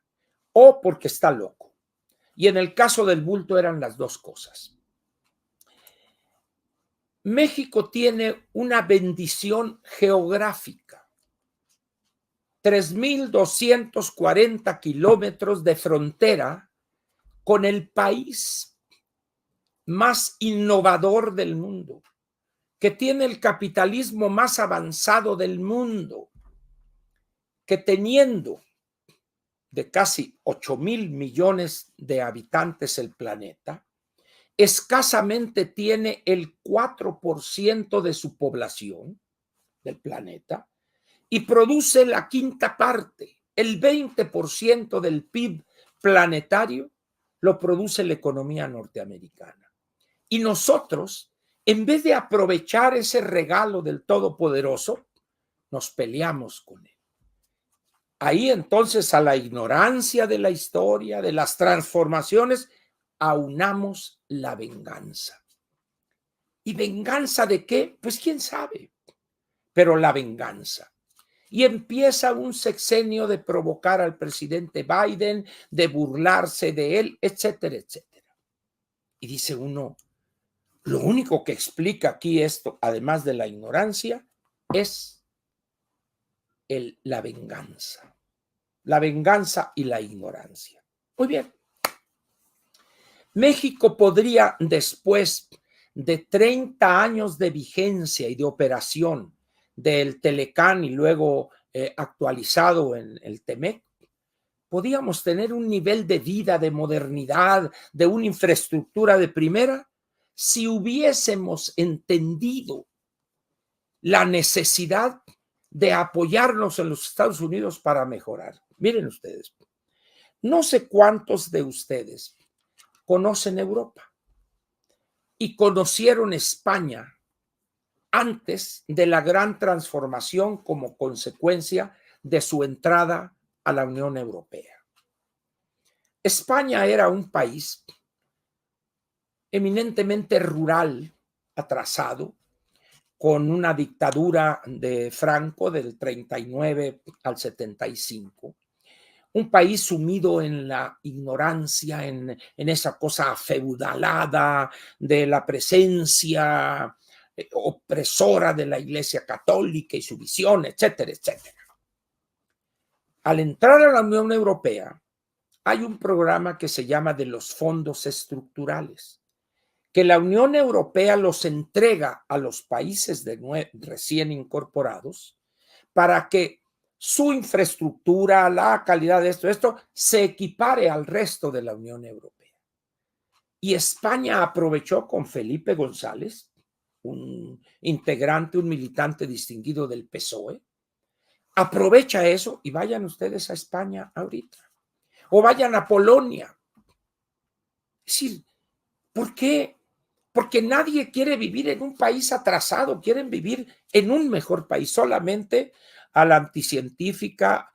o porque está loco. Y en el caso del bulto eran las dos cosas. México tiene una bendición geográfica. 3,240 kilómetros de frontera con el país más innovador del mundo, que tiene el capitalismo más avanzado del mundo, que teniendo de casi 8,000 millones de habitantes el planeta, escasamente tiene el 4% de su población del planeta y produce la quinta parte, el 20% del PIB planetario lo produce la economía norteamericana. Y nosotros, en vez de aprovechar ese regalo del Todopoderoso, nos peleamos con él. Ahí entonces a la ignorancia de la historia, de las transformaciones, aunamos la venganza. ¿Y venganza de qué? Pues quién sabe, pero la venganza. Y empieza un sexenio de provocar al presidente Biden, de burlarse de él, etcétera, etcétera. Y dice uno, lo único que explica aquí esto, además de la ignorancia, es la venganza. La venganza y la ignorancia. Muy bien. México podría, después de 30 años de vigencia y de operación del Telecán y luego actualizado en el Temec, podíamos tener un nivel de vida, de modernidad, de una infraestructura de primera, si hubiésemos entendido la necesidad de apoyarnos en los Estados Unidos para mejorar. Miren ustedes, no sé cuántos de ustedes conocen Europa y conocieron España antes de la gran transformación como consecuencia de su entrada a la Unión Europea. España era un país eminentemente rural, atrasado, con una dictadura de Franco del 39 al 75, un país sumido en la ignorancia, en esa cosa feudalada de la presencia opresora de la Iglesia Católica y su visión, etcétera, etcétera. Al entrar a la Unión Europea, hay un programa que se llama de los fondos estructurales, que la Unión Europea los entrega a los países recién incorporados para que su infraestructura, la calidad de esto, se equipare al resto de la Unión Europea. Y España aprovechó con Felipe González, un integrante, un militante distinguido del PSOE, aprovecha eso y vayan ustedes a España ahorita, o vayan a Polonia. Es decir, ¿por qué? Porque nadie quiere vivir en un país atrasado, quieren vivir en un mejor país. Solamente a la anticientífica,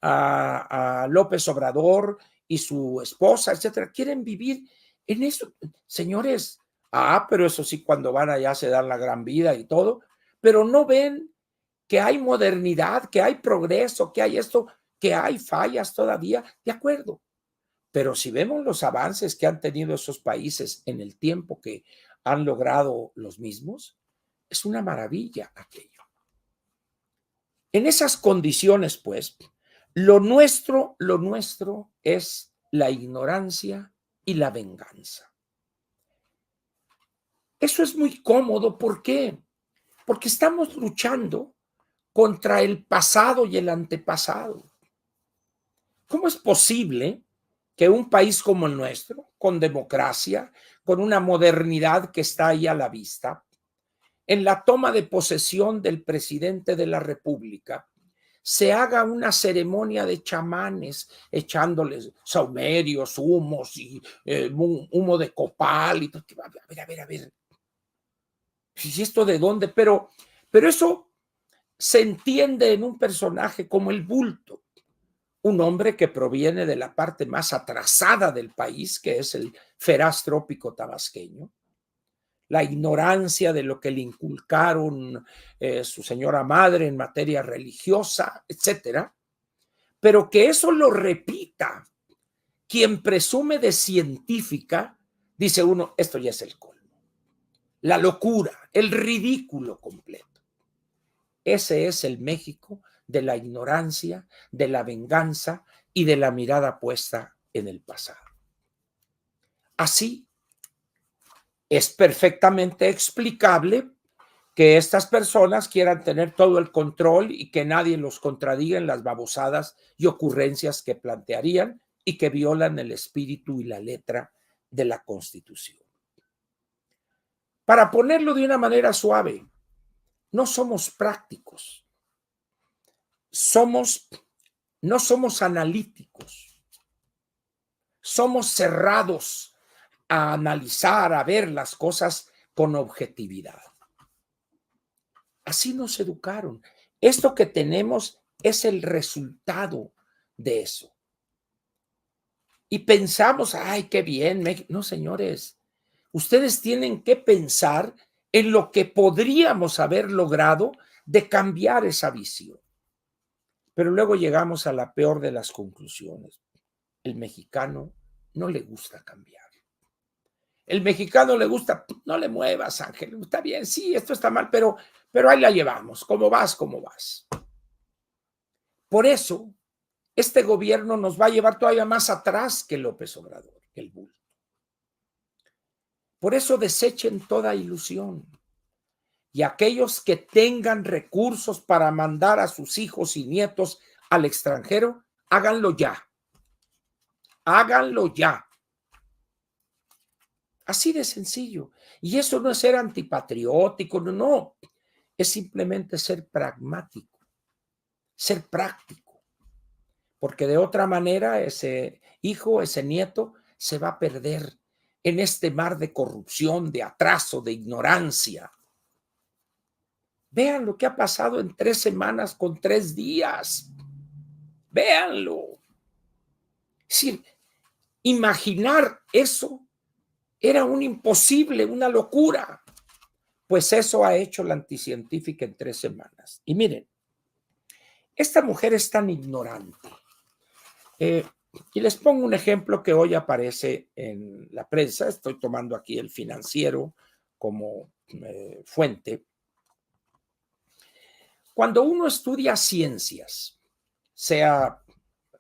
a López Obrador y su esposa, etcétera, quieren vivir en eso. Señores, pero eso sí, cuando van allá se dan la gran vida y todo, pero no ven que hay modernidad, que hay progreso, que hay esto, que hay fallas todavía, de acuerdo. Pero si vemos los avances que han tenido esos países en el tiempo que han logrado los mismos, es una maravilla aquello. En esas condiciones, pues, lo nuestro es la ignorancia y la venganza. Eso es muy cómodo. ¿Por qué? Porque estamos luchando contra el pasado y el antepasado. ¿Cómo es posible que un país como el nuestro, con democracia, con una modernidad que está ahí a la vista, en la toma de posesión del presidente de la República, se haga una ceremonia de chamanes echándoles saumerios, humos y humo de copal y todo? A ver, ¿y esto de dónde? Pero eso se entiende en un personaje como el Bulto, un hombre que proviene de la parte más atrasada del país, que es el feraz trópico tabasqueño, la ignorancia de lo que le inculcaron su señora madre en materia religiosa, etcétera, pero que eso lo repita quien presume de científica, dice uno, esto ya es el colmo, la locura, el ridículo completo. Ese es el México de la ignorancia, de la venganza y de la mirada puesta en el pasado. Así, es perfectamente explicable que estas personas quieran tener todo el control y que nadie los contradiga en las babosadas y ocurrencias que plantearían y que violan el espíritu y la letra de la Constitución. Para ponerlo de una manera suave, no somos prácticos, no somos analíticos, somos cerrados a analizar, a ver las cosas con objetividad. Así nos educaron. Esto que tenemos es el resultado de eso. y pensamos, ay, qué bien. No, señores, ustedes tienen que pensar en lo que podríamos haber logrado de cambiar esa visión. Pero luego llegamos a la peor de las conclusiones. El mexicano no le gusta cambiar. El mexicano le gusta, no le muevas, Ángel, está bien, sí, esto está mal, pero ahí la llevamos, ¿cómo vas? ¿Cómo vas? Por eso, este gobierno nos va a llevar todavía más atrás que López Obrador, que el bulto. Por eso desechen toda ilusión. Y aquellos que tengan recursos para mandar a sus hijos y nietos al extranjero, háganlo ya. Háganlo ya. Así de sencillo. Y eso no es ser antipatriótico, no. Es simplemente ser pragmático, ser práctico. Porque de otra manera ese hijo, ese nieto, se va a perder en este mar de corrupción, de atraso, de ignorancia. Vean lo que ha pasado en 3 semanas con 3 días. Véanlo. Es decir, imaginar eso era un imposible, una locura. Pues eso ha hecho la anticientífica en 3 semanas. Y miren, esta mujer es tan ignorante. Y les pongo un ejemplo que hoy aparece en la prensa. Estoy tomando aquí el Financiero como fuente. Cuando uno estudia ciencias, sea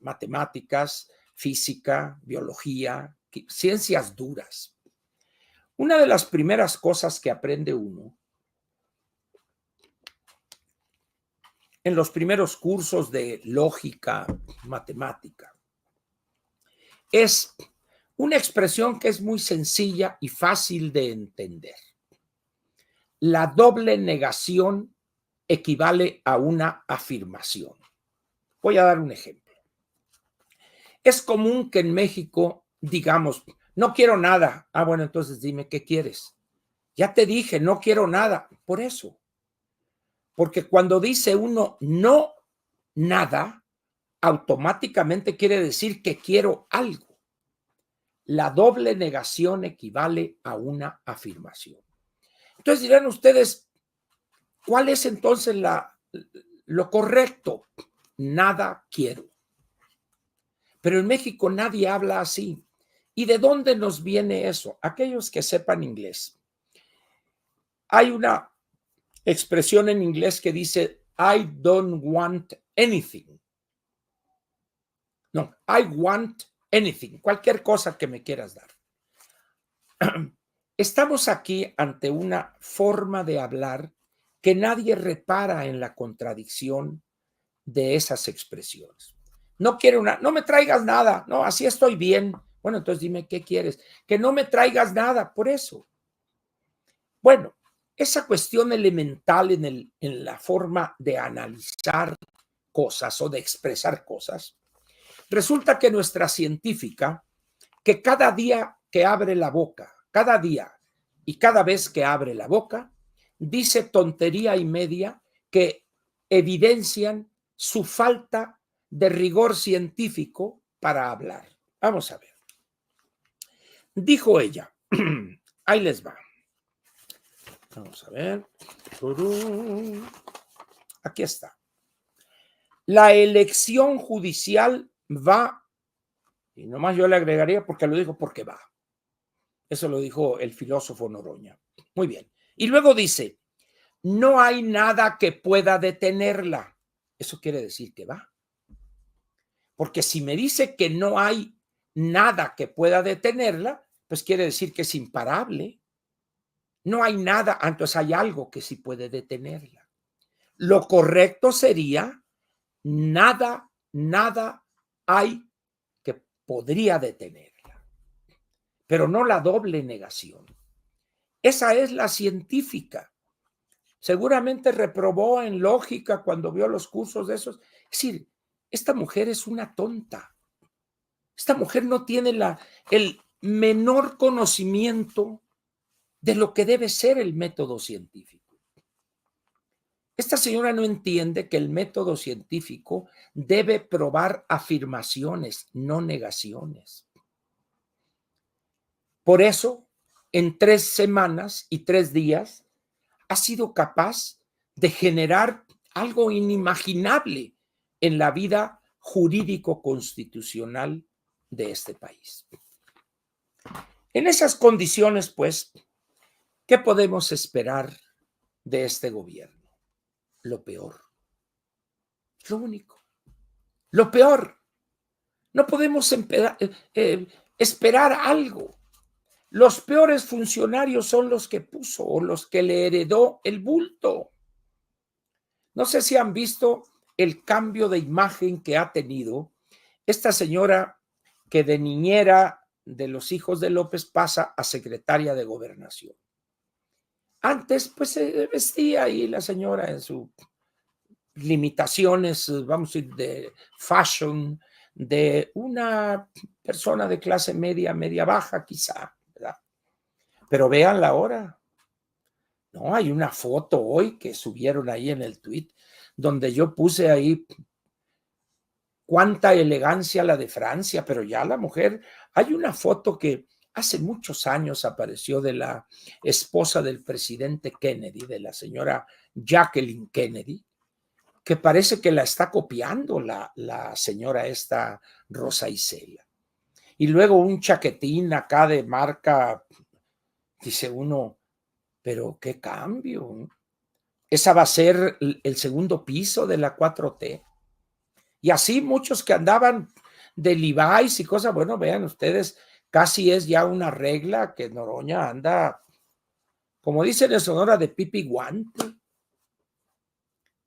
matemáticas, física, biología, ciencias duras, una de las primeras cosas que aprende uno en los primeros cursos de lógica matemática es una expresión que es muy sencilla y fácil de entender. La doble negación equivale a una afirmación. Voy a dar un ejemplo. Es común que en México digamos, no quiero nada. Ah, bueno, entonces dime qué quieres. Ya te dije, no quiero nada. Por eso. Porque cuando dice uno no nada, automáticamente quiere decir que quiero algo. La doble negación equivale a una afirmación. Entonces dirán ustedes, ¿cuál es entonces lo correcto? Nada quiero. Pero en México nadie habla así. ¿Y de dónde nos viene eso? Aquellos que sepan inglés. Hay una expresión en inglés que dice, I don't want anything. No, I want anything, cualquier cosa que me quieras dar. Estamos aquí ante una forma de hablar que nadie repara en la contradicción de esas expresiones. No quiero una, no me traigas nada, no, así estoy bien. Bueno, entonces dime qué quieres. Que no me traigas nada, por eso. Bueno, esa cuestión elemental en la forma de analizar cosas o de expresar cosas, resulta que nuestra científica, que cada día que abre la boca, cada día y cada vez que abre la boca, dice tontería y media que evidencian su falta de rigor científico para hablar. Vamos a ver. Dijo ella, ahí les va. Vamos a ver. Aquí está. La elección judicial va, y nomás yo le agregaría porque lo dijo porque va. Eso lo dijo el filósofo Noroña. Muy bien. Y luego dice, no hay nada que pueda detenerla. Eso quiere decir que va. Porque si me dice que no hay nada que pueda detenerla, pues quiere decir que es imparable. No hay nada, entonces hay algo que sí puede detenerla. Lo correcto sería, nada hay que podría detenerla. Pero no la doble negación. Esa es la científica. Seguramente reprobó en lógica cuando vio los cursos de esos. Es decir, esta mujer es una tonta. Esta mujer no tiene el menor conocimiento de lo que debe ser el método científico. Esta señora no entiende que el método científico debe probar afirmaciones, no negaciones. Por eso, en 3 semanas y 3 días, ha sido capaz de generar algo inimaginable en la vida jurídico-constitucional de este país. En esas condiciones, pues, ¿qué podemos esperar de este gobierno? Lo peor. Lo único. Lo peor. No podemos esperar algo. Los peores funcionarios son los que puso o los que le heredó el bulto. No sé si han visto el cambio de imagen que ha tenido esta señora que de niñera de los hijos de López pasa a secretaria de Gobernación. Antes, pues se vestía ahí la señora en sus limitaciones, vamos a decir, de fashion, de una persona de clase media, media baja quizá, ¿verdad? Pero véanla ahora. No, hay una foto hoy que subieron ahí en el tweet donde yo puse ahí cuánta elegancia la de Francia, pero ya la mujer, hay una foto que hace muchos años apareció de la esposa del presidente Kennedy, de la señora Jacqueline Kennedy, que parece que la está copiando la señora esta Rosa Isela. Y luego un chaquetín acá de marca, dice uno, pero qué cambio. Esa va a ser el segundo piso de la 4T. Y así muchos que andaban de Levi's y cosas, bueno, vean ustedes, casi es ya una regla que Noroña anda, como dicen en Sonora, de pipi guante.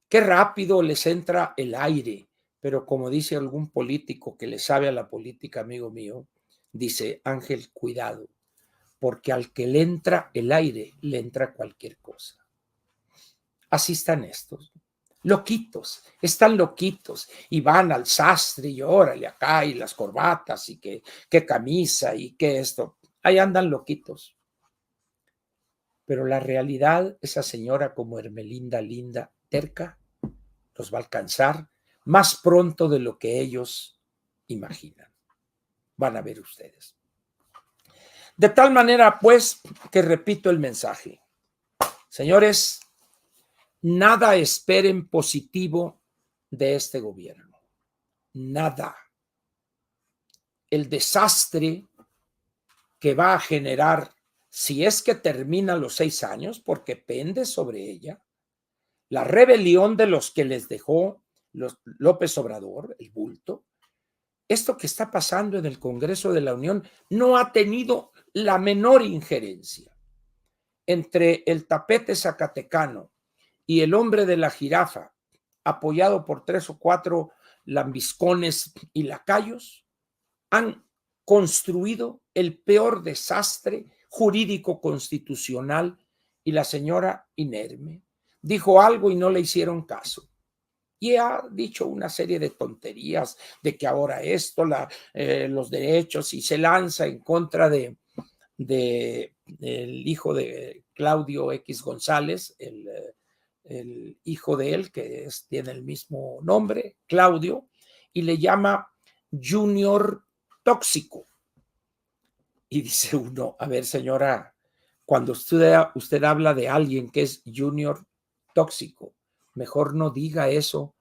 Qué rápido les entra el aire, pero como dice algún político que le sabe a la política, amigo mío, dice, Ángel, cuidado, porque al que le entra el aire, le entra cualquier cosa. Así están estos. Loquitos, están loquitos y van al sastre y órale acá y las corbatas y qué camisa y qué esto. Ahí andan loquitos. Pero la realidad, esa señora como Hermelinda Linda, terca, los va a alcanzar más pronto de lo que ellos imaginan. Van a ver ustedes. De tal manera, pues, que repito el mensaje. Señores, nada esperen positivo de este gobierno. Nada. El desastre que va a generar, si es que termina los 6 años, porque pende sobre ella, la rebelión de los que les dejó López Obrador, el bulto. Esto que está pasando en el Congreso de la Unión no ha tenido la menor injerencia. Entre el tapete zacatecano y el hombre de la jirafa, apoyado por 3 o 4 lambiscones y lacayos, han construido el peor desastre jurídico constitucional y la señora inerme dijo algo y no le hicieron caso. Y ha dicho una serie de tonterías de que ahora esto, los derechos, y se lanza en contra del hijo de Claudio X González, el hijo de él, que tiene el mismo nombre, Claudio, y le llama Junior tóxico. Y dice uno, a ver señora, cuando usted habla de alguien que es Junior tóxico, mejor no diga eso,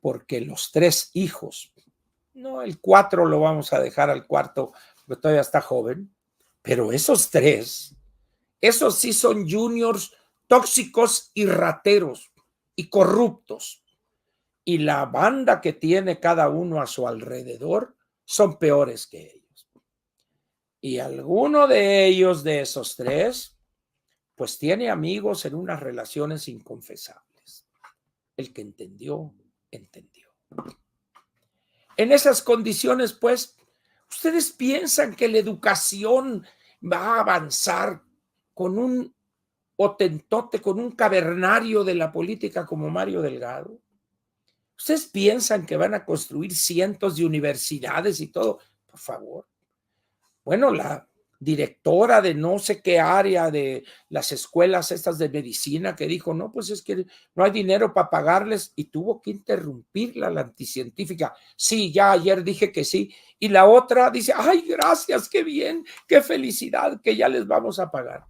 porque los 3 hijos, no, el 4 lo vamos a dejar al cuarto, porque todavía está joven, pero esos 3, esos sí son juniors tóxicos y rateros y corruptos. Y la banda que tiene cada uno a su alrededor son peores que ellos. Y alguno de ellos, de esos 3, pues tiene amigos en unas relaciones inconfesables. El que entendió, entendió. En esas condiciones, pues, ¿ustedes piensan que la educación va a avanzar con un otentote, con un cavernario de la política como Mario Delgado? ¿Ustedes piensan que van a construir cientos de universidades y todo? Por favor. Bueno, directora de no sé qué área de las escuelas estas de medicina que dijo, no, pues es que no hay dinero para pagarles y tuvo que interrumpirla la anticientífica. Sí, ya ayer dije que sí. Y la otra dice, ay, gracias, qué bien, qué felicidad que ya les vamos a pagar.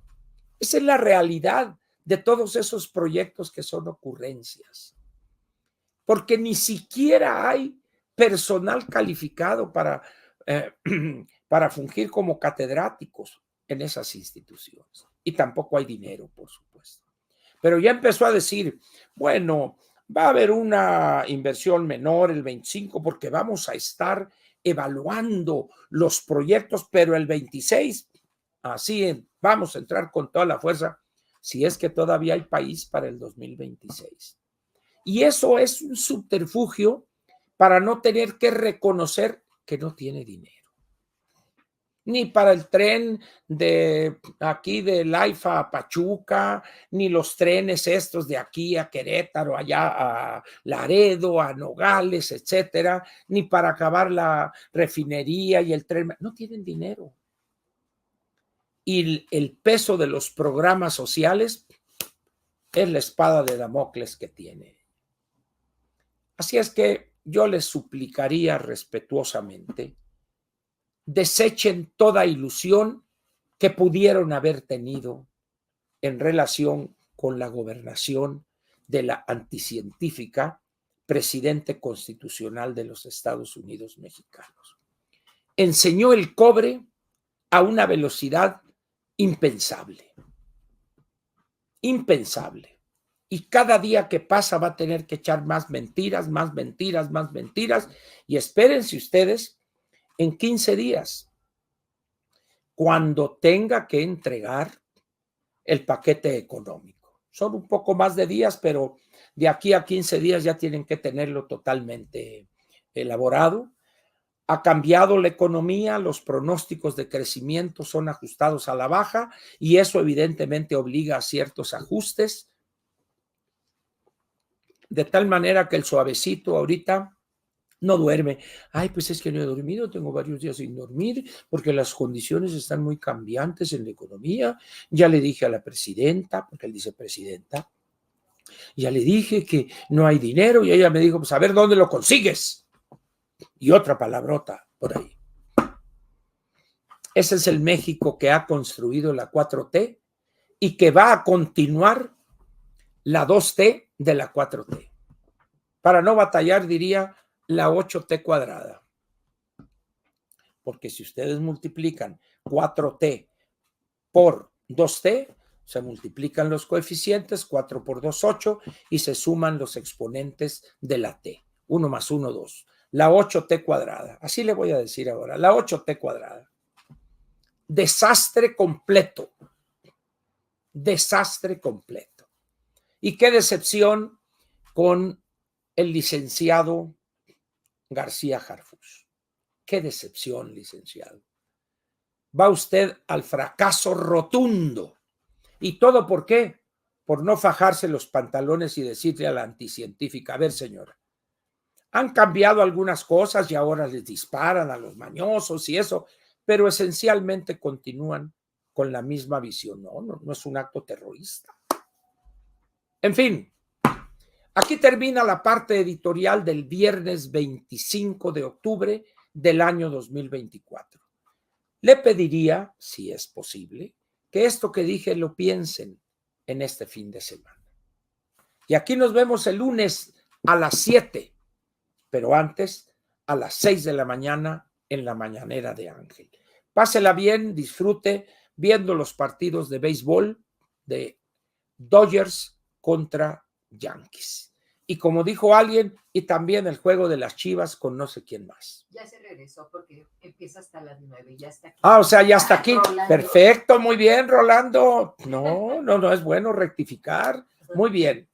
Esa es la realidad de todos esos proyectos que son ocurrencias. Porque ni siquiera hay personal calificado para fungir como catedráticos en esas instituciones. Y tampoco hay dinero, por supuesto. Pero ya empezó a decir, bueno, va a haber una inversión menor el 25 porque vamos a estar evaluando los proyectos, pero el 26, así vamos a entrar con toda la fuerza, si es que todavía hay país para el 2026. Y eso es un subterfugio para no tener que reconocer que no tiene dinero. Ni para el tren de aquí de Laifa a Pachuca, ni los trenes estos de aquí a Querétaro, allá a Laredo, a Nogales, etcétera, ni para acabar la refinería y el tren. No tienen dinero. Y el peso de los programas sociales es la espada de Damocles que tiene. Así es que yo les suplicaría respetuosamente, desechen toda ilusión que pudieron haber tenido en relación con la gobernación de la anticientífica presidente constitucional de los Estados Unidos mexicanos. Enseñó el cobre a una velocidad impensable. Impensable. Y cada día que pasa va a tener que echar más mentiras, más mentiras, más mentiras. Y espérense ustedes en 15 días, cuando tenga que entregar el paquete económico. Son un poco más de días, pero de aquí a 15 días ya tienen que tenerlo totalmente elaborado. Ha cambiado la economía, los pronósticos de crecimiento son ajustados a la baja y eso evidentemente obliga a ciertos ajustes, de tal manera que el suavecito ahorita no duerme. Ay, pues es que no he dormido, tengo varios días sin dormir porque las condiciones están muy cambiantes en la economía. Ya le dije a la presidenta, porque él dice presidenta, ya le dije que no hay dinero y ella me dijo, pues a ver dónde lo consigues. Y otra palabrota por ahí. Ese es el México que ha construido la 4T y que va a continuar la 2T de la 4T. Para no batallar, diría la 8T cuadrada. Porque si ustedes multiplican 4T por 2T, se multiplican los coeficientes, 4 por 2, 8, y se suman los exponentes de la T. 1 más 1, 2. La 8T cuadrada. Así le voy a decir ahora, la 8T cuadrada. Desastre completo. Desastre completo. Y qué decepción con el licenciado García Harfuch. Qué decepción, licenciado. Va usted al fracaso rotundo. ¿Y todo por qué? Por no fajarse los pantalones y decirle a la anticientífica, a ver, señora, han cambiado algunas cosas y ahora les disparan a los mañosos y eso, pero esencialmente continúan con la misma visión. No es un acto terrorista. En fin, aquí termina la parte editorial del viernes 25 de octubre del año 2024. Le pediría, si es posible, que esto que dije lo piensen en este fin de semana. Y aquí nos vemos el lunes a las 7, pero antes a las 6 de la mañana en la mañanera de Ángel. Pásela bien, disfrute viendo los partidos de béisbol de Dodgers contra Yankees. Y como dijo alguien, y también el juego de las Chivas con no sé quién más. Ya se regresó porque empieza hasta las 9, ya está aquí. Ah, o sea, ya está aquí. Rolando. Perfecto, muy bien, Rolando. No, es bueno rectificar. Muy bien.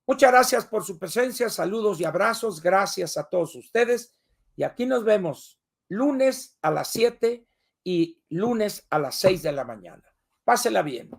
Muchas gracias por su presencia, saludos y abrazos, gracias a todos ustedes. Y aquí nos vemos lunes a las 7 y lunes a las 6 de la mañana. Pásela bien.